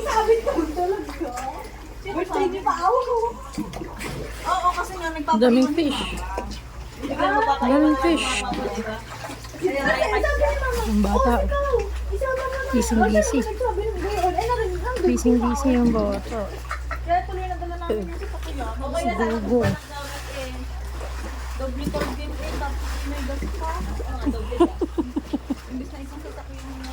Sabi ko talaga. Birthday niyo pa ako. Oo, kasi nga nagpapalito. Daming fish. Daming fish. Ang bata. Busy-busy. Busy-busy yung bata. Kaya tuloy na dala namin yung sa kuya. Si Gugo. Doble card game eh. Tapos may gas pa. Doble. Imbis na isang sasakyan mo.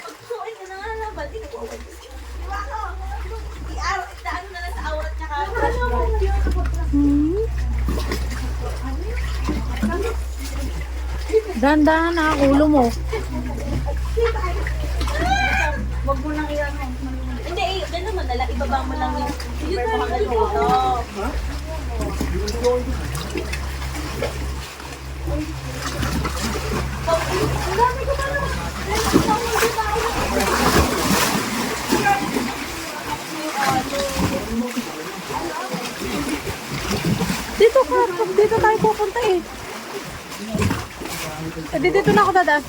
Pagsuin ka na nga na. Bati na ko. Diba ako? Ano na lang sa aurat niya ka. Dahan-dahan na ulo mo. Wag mo nang iyan. Hindi, ganun naman nala. Ibaba mo lang yung super mahal dito. Ang dami ko pa naman. Dito ka. Dito tayo pupunta eh. Dito na ako dadaan.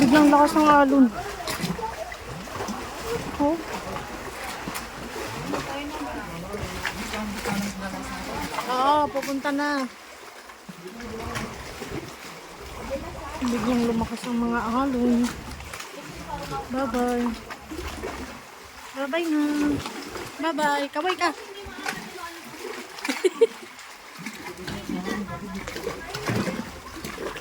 Biglang lakas ng alon. Oh. Oo, pupunta na. Biglang lumakas ang mga alon. Bye-bye. Bye-bye na. Bye-bye. Kaway ka.